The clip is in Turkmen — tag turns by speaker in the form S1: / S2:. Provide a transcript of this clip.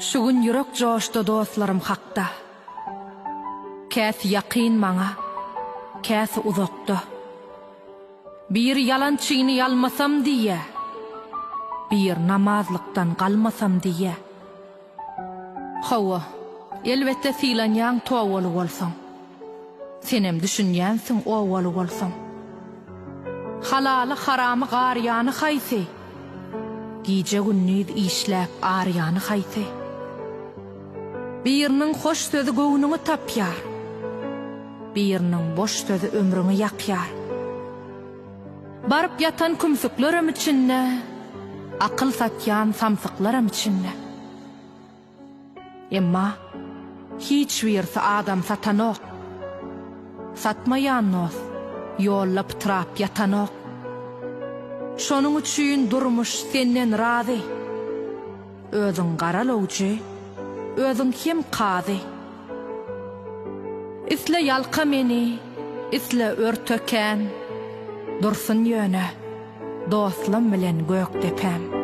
S1: Şugün yürek joştu dostlarım hakda. Käsi yakin maňa, käsi uzakda. Bir yalançyny yalmasam diýe, bir namazlykdan galmasam diýe. Hawa, elbette silanýaň towaly bolsaň. Senem düşünýänsiň owaly bolsaň. Halaly haramy garýany haýsy? Gije günnüz işläp arýany haýsy? Biriniň hoş sözü göwnüňi tapýar, biriniň boş sözü ömrüňi ýakýar. Barıp yatan kümsüklerim içinde, akıl satyan samsıklarım içinde. Emma hiç birisi adam satanok, satmayan nos, yollap trap yatanok. Şonun üçin durmuş senden razy, özüň garalawjy, özüň kim qazy. Isle yalqa meni, isle örtöken, dursun ýöne, dostlum bilen gök depem.